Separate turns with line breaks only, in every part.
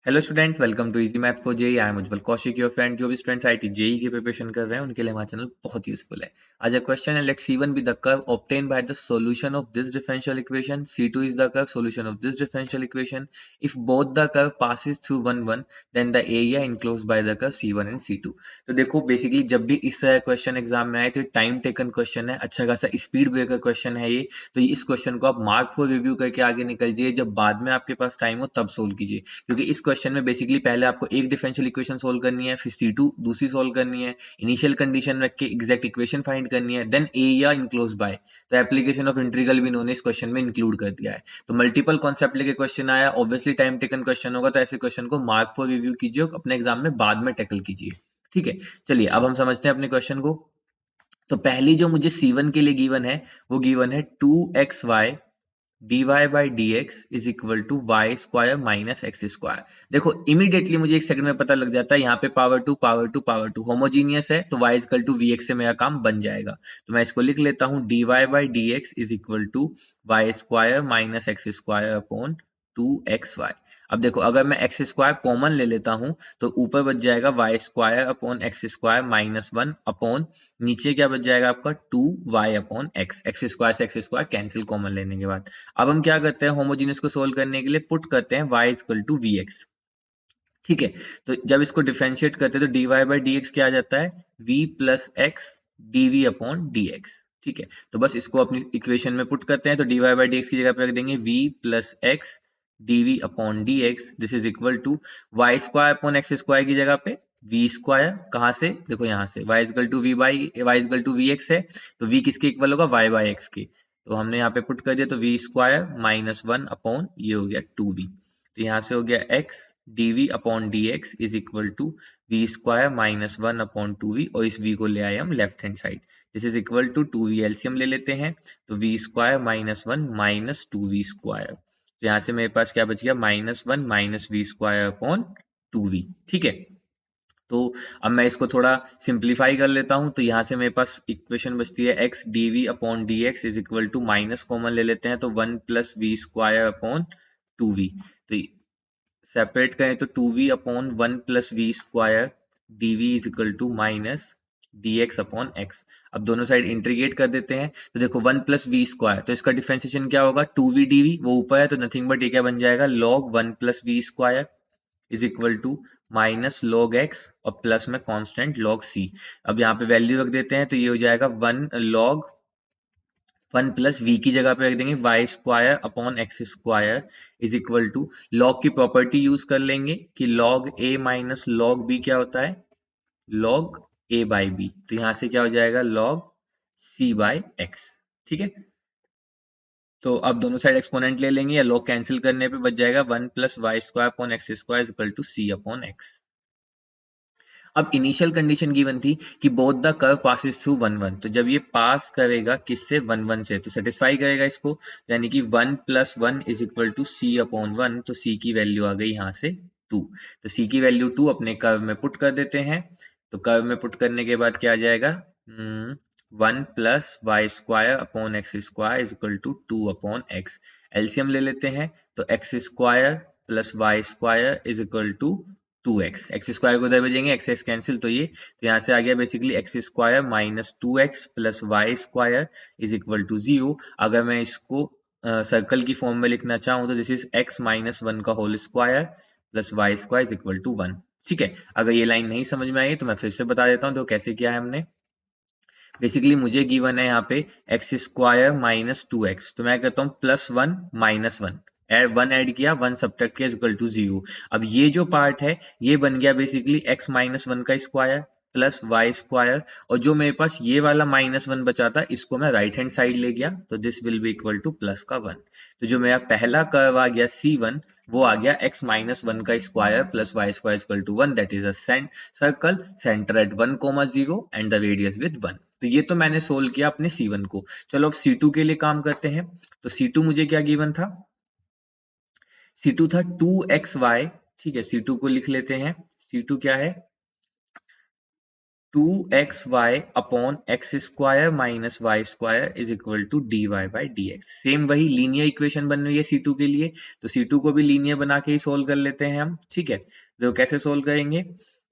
Hello students, welcome to easy maths for JEE. I am Ujjwal Kaushik, your friend. जो भी students IIT JEE की preparation कर रहे हैं उनके लिए हमारा चैनल बहुत यूजफुल है। आज का क्वेश्चन है, let C1 be the curve obtain by the solution of this differential equation, C2 is the curve solution of this differential equation. If both the curve passes through 1 1 then the area enclosed by the curve C1 and C2। तो देखो, basically जब भी इस तरह question exam में आए तो time taken question है, अच्छा खासा स्पीड ब्रेकर क्वेश्चन है ये। तो इस क्वेश्चन को आप मार्क फॉर रिव्यू करके आगे निकल जाइए, जब बाद में आपके पास टाइम हो तब सोल्व कीजिए। क्योंकि इस क्वेश्चन में बेसिकली पहले आपको एक डिफरेंशियल इक्वेशन सोल्व करनी है, फिर C2 दूसरी सोल्व करनी है, इनिशियल कंडीशन रख के एग्जैक्ट इक्वेशन फाइंड करनी है, देन एरिया इनक्लोज्ड बाय। तो एप्लीकेशन ऑफ इंटीग्रल भी इन्होंने इस क्वेश्चन में इंक्लूड कर दिया है। तो मल्टीपल कॉन्सेप्ट लेके क्वेश्चन आया, ऑब्वियसली टाइम टेकन क्वेश्चन होगा, तो ऐसे क्वेश्चन को मार्क फॉर रिव्यू कीजिए और अपने एग्जाम में बाद में टैकल कीजिए। ठीक है, चलिए अब हम समझते हैं अपने क्वेश्चन को। तो पहली जो मुझे C1 के लिए गिवन है वो गिवन है 2xy dy by dx is equal to Y square minus X square. देखो, इमीडिएटली मुझे एक सेकंड में पता लग जाता है, यहाँ पे पावर टू होमोजीनियस है, तो y equal to we X से मेरा काम बन जाएगा। तो मैं इसको लिख लेता हूँ, dy by dx is equal to Y square minus X square upon 2xy। अब देखो, अगर मैं एक्स स्क्वायर कॉमन ले लेता हूँ तो ऊपर बच जाएगा Y square upon x square minus 1 upon नीचे क्या बच जाएगा आपका 2y upon X. X square से एक्स स्क्वायर कैंसिल कॉमन लेने के बाद अब हम क्या करते हैं, होमोजीनियस को सोल्व करने के लिए पुट करते हैं y equal to we X. ठीक है, तो जब इसको डिफरेंशिएट करते हैं तो dy बाई डी एक्स क्या आ जाता है, v plus X dv upon dx। ठीक है, तो बस इसको अपनी इक्वेशन में पुट करते हैं, तो dy बाई डी एक्स की जगह पे रख देंगे v plus X dv upon dx। This is equal to Y square upon x square की जगह पे v स्क्वायर, कहाँ से, देखो यहाँ से y equal to V by Y equal to we X है, तो v किसके इक्वल होगा, y बाई एक्स के। तो हमने यहाँ पे पुट कर दिया, तो v स्क्वायर माइनस 1 अपॉन ये हो गया 2v। तो यहाँ से हो गया x dv upon dx is equal to V square minus 1 upon 2v, और इस v को ले आए हम left hand side. This is equal to 2v LCM ले लेते हैं, तो v square minus 1 minus 2v square. तो यहाँ से मेरे पास क्या बच गया, minus 1 minus we square upon 2v। ठीक है, तो अब मैं इसको थोड़ा सिंप्लीफाई कर लेता हूं, तो यहां से मेरे पास इक्वेशन बचती है x dv upon dx is equal to minus common ले लेते हैं, तो 1 plus we square upon 2v। तो सेपरेट करें तो 2v upon 1 plus we square dv is equal to minus dx upon x। अब दोनों साइड इंटीग्रेट कर देते हैं, तो देखो 1 प्लस वी स्क्वायर, तो इसका डिफरेंशिएशन क्या होगा, 2v dv, वो ऊपर है तो नथिंग बट ये क्या बन जाएगा, log 1 plus we square is equal to minus log X और प्लस में कांस्टेंट लॉग सी। अब यहाँ पे वैल्यू रख देते हैं, तो ये हो जाएगा 1 लॉग 1 प्लस वी की जगह पे रख देंगे Y square upon x square is equal to log की प्रॉपर्टी यूज कर लेंगे कि log A minus log B क्या होता है, लॉग ए बाई बी। तो यहां से क्या हो जाएगा, लॉग सी बाई एक्स। ठीक है, तो अब दोनों साइड एक्सपोनेंट ले लेंगे, या लॉग कैंसिल करने पे बच जाएगा 1 plus Y square upon x square is equal to C upon X. अब इनिशियल कंडीशन गिवन थी कि both the curve passes through 1 1, तो जब ये पास करेगा किससे, 1 1 से, तो सेटिस्फाई करेगा इसको, यानी कि 1 plus 1 is equal to C upon 1। तो सी की वैल्यू आ गई यहाँ से 2। तो सी की वैल्यू 2 अपने कर्व में पुट कर देते हैं, तो कर्व में पुट करने के बाद क्या आ जाएगा, 1 plus Y square upon x square is equal to 2 upon x. LCM ले लेते हैं, तो x square plus Y square is equal to 2x। X square को उधर भेजेंगे, एक्स एक्स कैंसिल, तो ये, तो यहाँ से आ गया basically x square minus 2x plus Y square is equal to 0। अगर मैं इसको सर्कल की फॉर्म में लिखना चाहूँ तो दिस इज x माइनस 1 का whole square plus Y square is equal to 1। ठीक है, अगर ये लाइन नहीं समझ में आई तो मैं फिर से बता देता हूँ, तो कैसे किया है हमने। बेसिकली मुझे गिवन है यहाँ पे एक्स स्क्वायर माइनस 2x, तो मैं कहता हूँ प्लस 1 माइनस 1, वन ऐड किया, 1 सब्ट्रैक्ट किया, इक्वल टू 0। अब ये जो पार्ट है ये बन गया बेसिकली x माइनस 1 का स्क्वायर प्लस वाई स्क्वायर, और जो मेरे पास ये वाला माइनस 1 बचा था इसको मैं राइट हैंड साइड ले गया, तो this will be equal two plus का 1। तो जो मेरा पहला कर्व आ गया C1, वो आ गया x माइनस 1 का square plus Y square equal to 1, that is a circle centre at 1,0 and the radius with 1। तो ये तो मैंने सोल्व किया अपने C1 को। चलो अब C2 के लिए काम करते हैं। तो C2 मुझे क्या गिवन था, C2 था 2xy। ठीक है, C2 को लिख लेते हैं, C2 क्या है, 2xy upon x square minus y square is equal to dy by dx। Same वही लीनियर इक्वेशन बन रही है C2 के लिए, तो C2 को भी लीनियर बना के ही सोल्व कर लेते हैं हम। ठीक है, तो कैसे सोल्व करेंगे?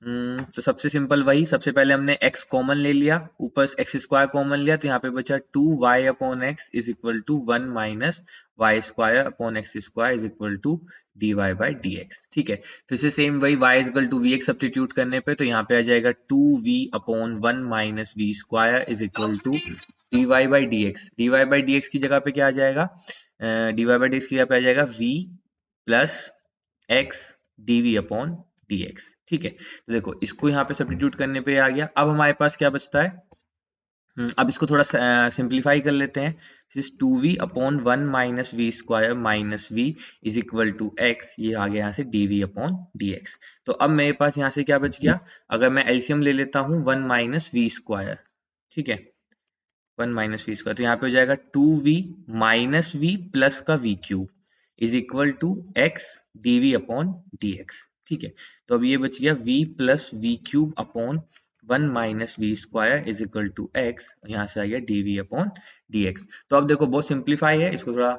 तो सबसे सिंपल वही, सबसे पहले हमने x कॉमन ले लिया, ऊपर एक्स स्क्वायर कॉमन लिया, तो यहाँ पे बचा 2y upon x is equal to 1 minus y square upon x square is equal to dy by dx। ठीक है, फिर से सेम वही y is equal to we x substitute करने पे, तो यहाँ पे आ जाएगा 2v upon 1 minus we square is equal to dy by dx। dy by dx की जगह पे क्या आ जाएगा? dy बाई dx की जगह पे आ जाएगा v plus x dv upon dx। ठीक है, तो देखो इसको यहाँ पे सब्स्टिट्यूट करने पे आ गया। अब हमारे पास क्या बचता है? अब इसको थोड़ा सिंप्लीफाई कर लेते हैं। This 2v upon 1 minus we square minus v is equal to x, ये आ गया यहाँ से dv अपॉन dx। तो अब मेरे पास यहाँ से क्या बच गया? अगर मैं एलसीएम ले लेता हूँ 1 माइनस वी स्क्वायर, ठीक है, 1 माइनस वी स्क्वायर, तो यहाँ पे हो जाएगा 2v माइनस v प्लस का v cube is equal to x dv upon dx। ठीक है, तो अब ये बच गया v plus v cube upon 1 minus we square is equal to x, यहाँ से आ गया dv अपॉन dx। तो अब देखो बहुत सिंप्लीफाई है, इसको थोड़ा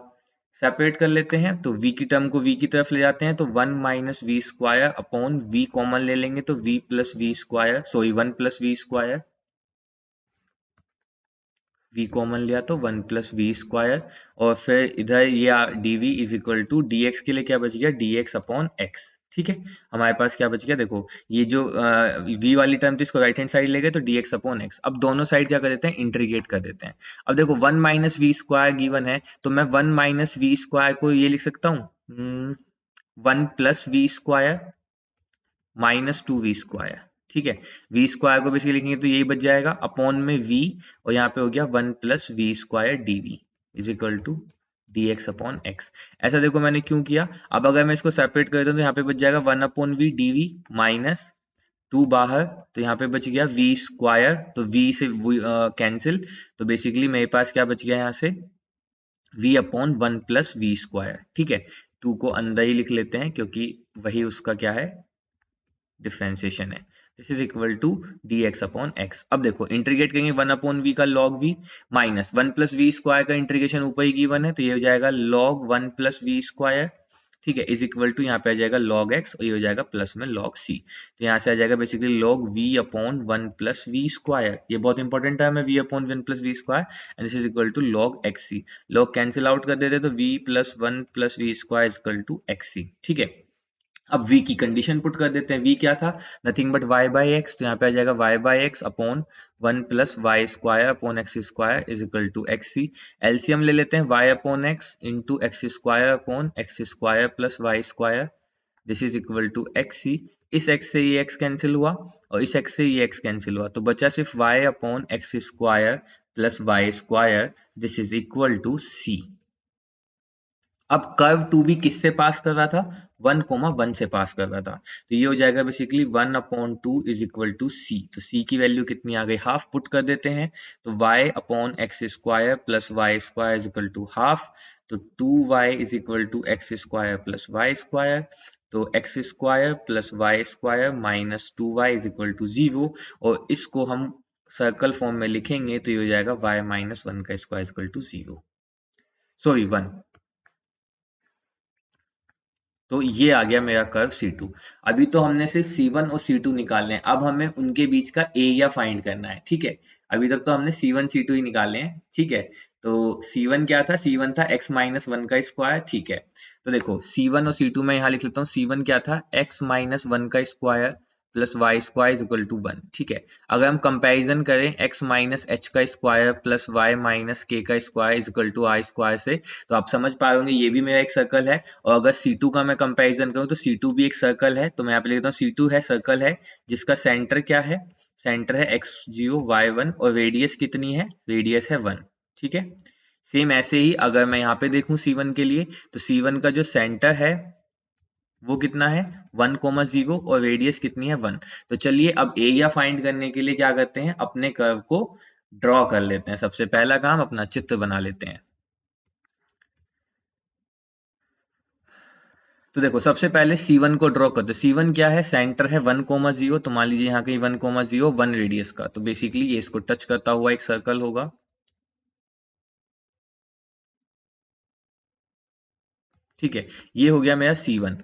सेपरेट कर लेते हैं। तो v की टर्म को v की तरफ ले जाते हैं, तो 1 minus we square upon v common ले लेंगे, तो v plus we square, sorry 1 plus we square, v common लिया तो 1 प्लस वी स्क्वायर, और फिर इधर ये dv is equal to dx के लिए क्या बच गया? dx upon x। ठीक है, हमारे पास क्या बच गया? देखो ये जो v वाली टर्म थी इसको राइट हैंड साइड ले गए, तो dx अपॉन x। अब दोनों साइड क्या कर देते हैं? इंटीग्रेट कर देते हैं। अब देखो 1 माइनस वी स्क्वायर गिवन है, तो मैं 1 माइनस वी स्क्वायर को ये लिख सकता हूँ 1 plus we square minus 2v square. ठीक है, v स्क्वायर को बेसिकली लिखेंगे तो यही बच जाएगा अपॉन में v, और यहाँ पे हो गया 1 plus we square dv is equal to dx upon x। ऐसा देखो मैंने क्यों किया? अब अगर मैं इसको सेपरेट कर दूं तो यहाँ पे बच जाएगा 1 अपॉन वी dv माइनस 2 बाहर, तो यहाँ पे बच गया v स्क्वायर, तो v से कैंसिल, तो बेसिकली मेरे पास क्या बच गया यहाँ से? v upon 1 plus we square. ठीक है, 2 को अंदर ही लिख लेते हैं क्योंकि वही उसका क्या है? डिफरेंशिएशन है। This is equal to dx upon x। अब देखो इंटीग्रेट करेंगे 1 अपॉन v का log v minus 1 plus we square का इंटीग्रेशन ऊपर ही गिवन है, तो ये हो जाएगा log 1 प्लस वी स्क्वायर। ठीक है, इज इक्वल टू यहाँ पे आ जाएगा log x, और ये हो जाएगा प्लस में log c, तो यहाँ से आ जाएगा basically log v upon 1 plus we square. ये बहुत इंपॉर्टेंट टर्म है, v upon 1 plus we square, and this is equal to log xc। log cancel out कर देते तो v plus 1 plus we square is equal to xc। ठीक है, अब v की कंडीशन पुट कर देते हैं। v क्या था? Nothing but y by X, तो यहाँ पे आ जाएगा y by X upon 1 plus Y square upon x square is equal to X C. LCM ले लेते हैं, y upon X into X square upon x square plus Y square, this is equal to X C. इस x से ये x cancel हुआ, और इस x से ये x कैंसिल हुआ, तो बचा सिर्फ y upon x square plus Y square, this is equal to c। अब कर्व 2b किससे पास कर रहा था? 1, 1 से पास कर रहा था, तो ये हो जाएगा basically 1 upon 2 is equal to c। तो c की वैल्यू कितनी आ गई? हाफ पुट कर देते हैं, तो y upon x square plus Y square is equal to half, तो 2y is equal to X square plus Y square, तो x square plus Y square minus 2y is equal to 0, और इसको हम circle form में लिखेंगे तो ये हो जाएगा y माइनस 1 का square is equal to 0, sorry 1। तो ये आ गया मेरा कर्व C2। अभी तो हमने सिर्फ C1 और C2 निकालने हैं, अब हमें उनके बीच का एरिया फाइंड करना है। ठीक है, अभी तक तो हमने C1 C2 ही निकाले हैं। ठीक है, तो C1 क्या था? C1 था x माइनस 1 का स्क्वायर। ठीक है, तो देखो C1 और C2 में यहाँ लिख लेता हूँ। C1 क्या था? x माइनस 1 का square plus Y square is equal to 1। ठीक है, अगर हम कंपैरिजन करें x माइनस एच का square plus y minus k का square is equal to i square से, तो आप समझ पा रहे होंगे ये भी मेरा एक सर्कल है। और अगर C2 का मैं कंपैरिजन करूं तो C2 भी एक सर्कल है, तो मैं यहाँ पे लिखता हूँ C2 है सर्कल है जिसका सेंटर क्या है? सेंटर है x0 y1, और रेडियस कितनी है? रेडियस है 1। ठीक है, सेम ऐसे ही अगर मैं यहाँ पे देखूं C1 के लिए, तो C1 का जो सेंटर है वो कितना है? 1, 0, और रेडियस कितनी है? 1। तो चलिए अब एरिया फाइंड करने के लिए क्या करते हैं? अपने कर्व को ड्रॉ कर लेते हैं। सबसे पहला काम अपना चित्र बना लेते हैं। तो देखो सबसे पहले C1 को ड्रॉ करते हैं। C1 क्या है, सेंटर है 1,0, तो मान लीजिए यहाँ कहीं 1,0 1 रेडियस का, तो बेसिकली ये इसको टच करता हुआ एक सर्कल होगा। ठीक है, ये हो गया मेरा C1,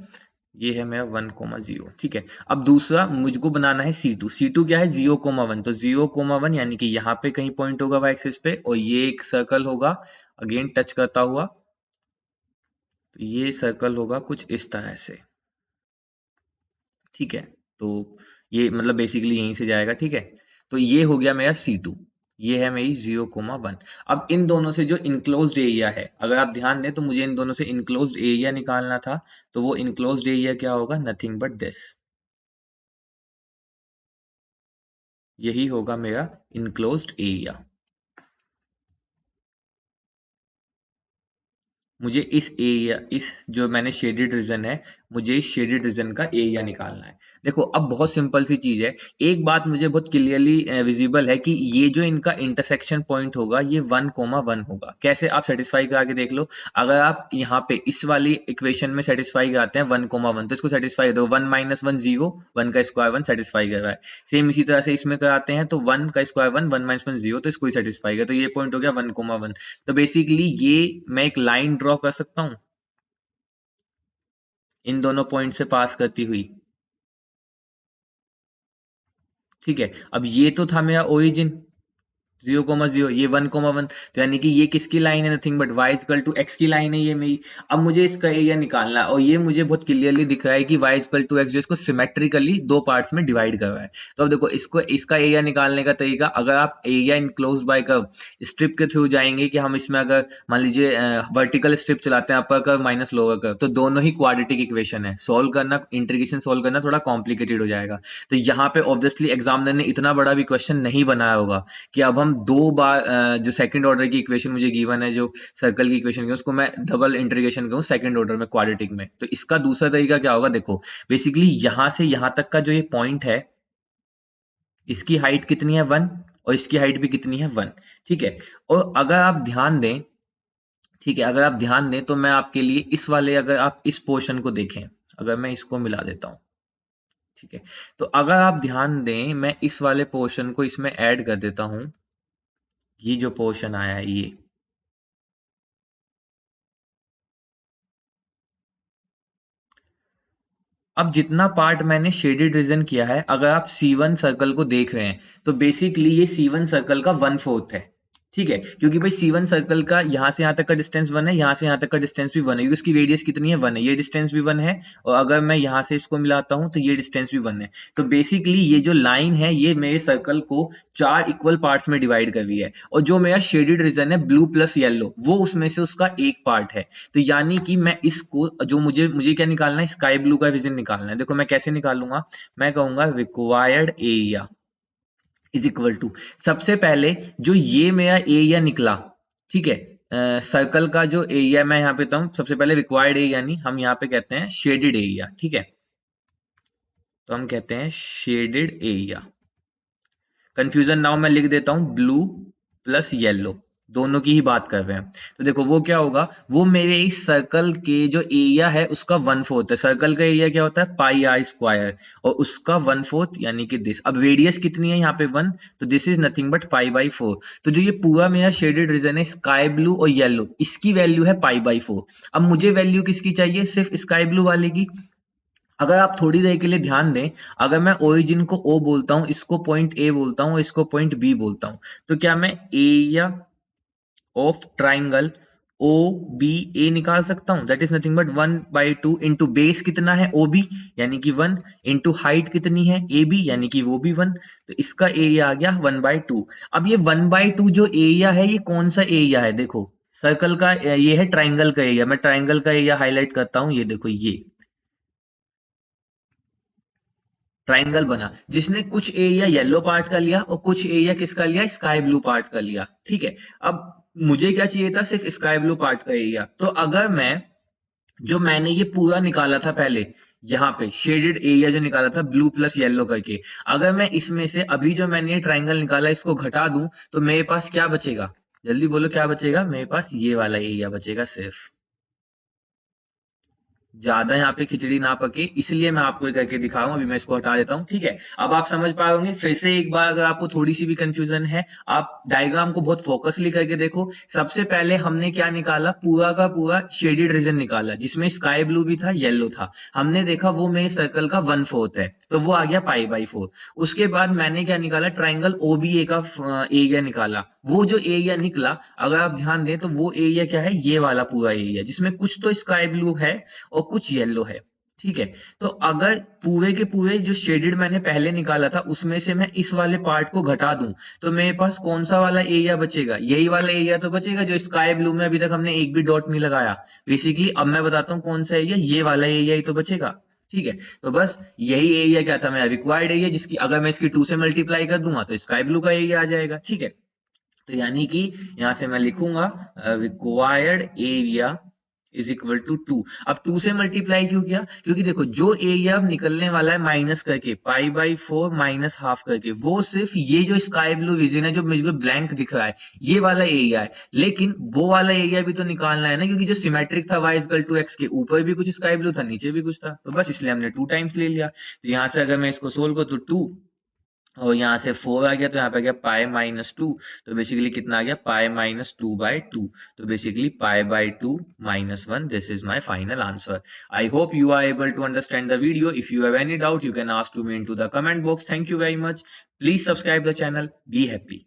ये है मेरा 1,0। ठीक है, अब दूसरा मुझको बनाना है C2। C2 क्या है, 0,1, तो 0,1 यानी कि यहाँ पे कहीं पॉइंट होगा वाई एक्सिस पे, और ये एक सर्कल होगा अगेन टच करता हुआ, तो ये सर्कल होगा कुछ इस तरह से। ठीक है, तो ये मतलब बेसिकली यहीं से जाएगा। ठीक है, तो ये हो गया मेरा C2, ये है मेरी 0,1। अब इन दोनों से जो इनक्लोज्ड एरिया है, अगर आप ध्यान दें तो मुझे इन दोनों से इनक्लोज्ड एरिया निकालना था, तो वो इनक्लोज्ड एरिया क्या होगा, नथिंग बट दिस, यही होगा मेरा इनक्लोज्ड एरिया। मुझे इस एरिया, इस जो मैंने शेडेड रीजन है, मुझे इस शेडेड रीजन का एरिया निकालना है। देखो अब बहुत सिंपल सी चीज है, एक बात मुझे बहुत क्लियरली विजिबल है कि ये जो इनका इंटरसेक्शन पॉइंट होगा ये 1,1 होगा। कैसे, आप सेटिस्फाई करा के देख लो। अगर आप यहाँ पे इस वाली इक्वेशन में सेटिस्फाई कराते हैं 1,1, तो इसको सेटिस्फाई दो, 1 - 1 0, 1 का स्क्वायर 1 सेटिस्फाई कर रहा है। सेम इसी तरह से इसमें कराते हैं, तो 1 का स्क्वायर 1, 1 - 1 0, तो इसको ही सेटिस्फाई कर, तो ये पॉइंट हो गया 1,1। तो बेसिकली ये मैं एक लाइन ड्रॉ कर सकता हूं इन दोनों पॉइंट से पास करती हुई। ठीक है, अब ये तो था मेरा ओरिजिन 0,0, ये 1,1, तो यानी कि ये किसकी लाइन है, nothing but y equal to x की लाइन है ये मेरी। अब मुझे इसका एरिया निकालना है, और ये मुझे बहुत क्लियरली दिख रहा है कि y इक्वल टू x जो इसको सिमेट्रिकली दो पार्ट्स में डिवाइड कर रहा है। तो अब देखो इसको, इसका एरिया निकालने का तरीका, अगर आप area enclose by curve strip के थ्रू जाएंगे, कि हम इसमें अगर मान लीजिए वर्टिकल स्ट्रिप चलाते हैं, upper curve minus lower curve, तो दोनों ही क्वाड्रेटिक इक्वेशन है, सोल्व करना, इंटीग्रेशन सोल्व करना थोड़ा कॉम्प्लिकेटेड हो जाएगा। तो यहाँ पे ऑब्वियसली एग्जामिनर ने इतना बड़ा भी क्वेश्चन नहीं बनाया होगा कि अब हम दो बार जो सेकंड ऑर्डर की इक्वेशन मुझे गिवन है, जो सर्कल की इक्वेशन की, उसको मैं डबल इंटीग्रेशन करूं सेकंड ऑर्डर में क्वाड्रेटिक में। तो इसका दूसरा तरीका क्या होगा, देखो बेसिकली यहां से यहां तक का जो ये पॉइंट है, इसकी हाइट कितनी है 1, और इसकी हाइट भी कितनी है 1। ठीक है, और अगर आप ध्यान दें, ठीक है, अगर आप ध्यान दें तो मैं आपके लिए इस वाले, अगर आप इस पोर्शन को देखें, अगर मैं इसको मिला देता हूं, ठीक है, तो अगर आप ध्यान दें मैं इस वाले पोर्शन को इसमें ऐड कर देता हूं, ये जो पोर्शन आया है ये, अब जितना पार्ट मैंने शेडेड रीजन किया है, अगर आप C1 सर्कल को देख रहे हैं, तो बेसिकली ये C1 सर्कल का 1/4 है। ठीक है, क्योंकि भाई C1 सर्कल का यहां से यहां तक का डिस्टेंस 1 है, यहां से यहां तक का डिस्टेंस भी 1 है, क्योंकि उसकी रेडियस कितनी है 1 है, ये डिस्टेंस भी 1 है, और अगर मैं यहां से इसको मिलाता हूं तो ये डिस्टेंस भी 1 है। तो बेसिकली ये जो लाइन है ये मेरे सर्कल को 4 इक्वल पार्ट्स में डिवाइड कर रही है, और जो मेरा शेडेड रीजन है ब्लू प्लस येलो, वो उसमें से उसका एक पार्ट है। तो यानी कि मैं इसको, जो मुझे मुझे क्या निकालना है, स्काई ब्लू का रीजन निकालना है। देखो मैं कैसे निकालूंगा, मैं कहूंगा required area is equal to, सबसे पहले जो ये मेरा एरिया निकला, ठीक है, सर्कल का जो एरिया मैं यहाँ पे हूँ, सबसे पहले रिक्वायर्ड एरिया नहीं, हम यहाँ पे कहते हैं शेडेड एरिया। ठीक है, तो हम कहते हैं शेडेड एरिया। कंफ्यूजन नाउ मैं लिख देता हूं ब्लू प्लस येलो, दोनों की ही बात कर रहे हैं। तो देखो वो क्या होगा, वो मेरे इस सर्कल के जो एरिया है उसका 1/4 है। सर्कल का एरिया क्या होता है, पाई आर स्क्वायर, और उसका 1/4 यानी कि दिस। अब रेडियस कितनी है यहाँ पे 1, तो दिस इज नथिंग बट पाई/4। तो जो ये पूरा मेरा शेडेड रीजन है स्काई ब्लू और येलो, इसकी वैल्यू है पाई/4। अब मुझे वैल्यू किसकी चाहिए, सिर्फ स्काई ब्लू वाले की। अगर आप थोड़ी देर के लिए ध्यान दें, अगर मैं ओरिजिन को O बोलता हूं, इसको पॉइंट A बोलता हूं, इसको पॉइंट B बोलता हूं, तो क्या मैं area of triangle O B A निकाल सकता हूं, that is nothing but 1/2 into base कितना है OB यानी कि 1, इंटू हाइट कितनी है AB यानी कि वो भी 1, तो इसका एरिया आ गया 1/2। अब ये 1/2 जो एरिया है ये कौन सा एरिया है, देखो सर्कल का ये है ट्राइंगल का एरिया, मैं ट्राइंगल का एरिया हाईलाइट करता हूं, ये देखो ये ट्राइंगल बना जिसने कुछ एरिया येलो पार्ट का लिया और कुछ एरिया किसका लिया, स्काई ब्लू पार्ट का लिया। ठीक है, अब मुझे क्या चाहिए था, सिर्फ स्काई ब्लू पार्ट का एरिया। तो अगर मैं, जो मैंने ये पूरा निकाला था पहले, यहाँ पे शेडेड एरिया जो निकाला था ब्लू प्लस येलो करके, अगर मैं इसमें से अभी जो मैंने ये ट्राइंगल निकाला इसको घटा दूं, तो मेरे पास क्या बचेगा, जल्दी बोलो क्या बचेगा, मेरे पास ये वाला एरिया बचेगा सिर्फ। ज्यादा यहाँ पे खिचड़ी ना पके, इसलिए मैं आपको ये करके दिखाऊं। अभी मैं इसको हटा देता हूँ, ठीक है। अब आप समझ पाओगे। फिर से एक बार अगर आपको थोड़ी सी भी कंफ्यूजन है, आप डायग्राम को बहुत फोकसली करके देखो। सबसे पहले हमने क्या निकाला, पूरा का पूरा शेडेड रीजन निकाला, जिसमें स्काई ब्लू भी था, येलो था। हमने देखा वो मेरे सर्कल का 1/4 है, तो वो आ गया π/4। उसके बाद मैंने क्या निकाला, ट्राइंगल OBA का एरिया निकाला। वो जो एरिया निकला, अगर आप ध्यान दें तो वो एरिया क्या है, ये वाला पूरा एरिया, जिसमें कुछ तो स्काई ब्लू है और कुछ येलो है, ठीक है। तो अगर पूरे के पूरे जो शेडेड मैंने पहले निकाला था उसमें से मैं इस वाले पार्ट को घटा दूं, तो मेरे पास कौन सा वाला एरिया बचेगा, यही वाला एरिया तो बचेगा जो स्काई ब्लू में अभी तक हमने एक भी डॉट नहीं लगाया। बेसिकली अब मैं बताता हूँ कौन सा एरिया, ये वाला एरिया ही तो बचेगा, ठीक है। तो बस यही एरिया क्या था, मेरा रिक्वायर्ड एरिया, जिसकी अगर मैं इसकी 2 से मल्टीप्लाई कर दूंगा तो स्काई ब्लू का एरिया आ जाएगा, ठीक है। तो यानी कि यहां से मैं लिखूंगा required area is equal to 2। अब 2 से मल्टीप्लाई क्यों किया, क्योंकि देखो जो एरिया अब निकलने वाला है माइनस करके, π/4 माइनस हाफ करके, वो सिर्फ ये जो स्काई ब्लू रीजन है जो मुझे ब्लैंक दिख रहा है, ये वाला एरिया है। लेकिन वो वाला एरिया भी तो निकालना है ना, क्योंकि जो सिमेट्रिक था y इक्वल टू x के ऊपर भी कुछ स्काई ब्लू था, नीचे भी कुछ था, तो बस इसलिए हमने 2 टाइम्स ले लिया। तो यहां से अगर मैं इसको सोल्व करूं तो 2, और यहाँ से 4 आ गया, तो यहाँ पे आ गया π-2। तो बेसिकली कितना आ गया, π-2/2। तो basically π/2 -1। This is my final answer. I hope you are able to understand the video. If you have any doubt, you can ask to me into the comment box. Thank you very much. Please subscribe the channel. Be happy.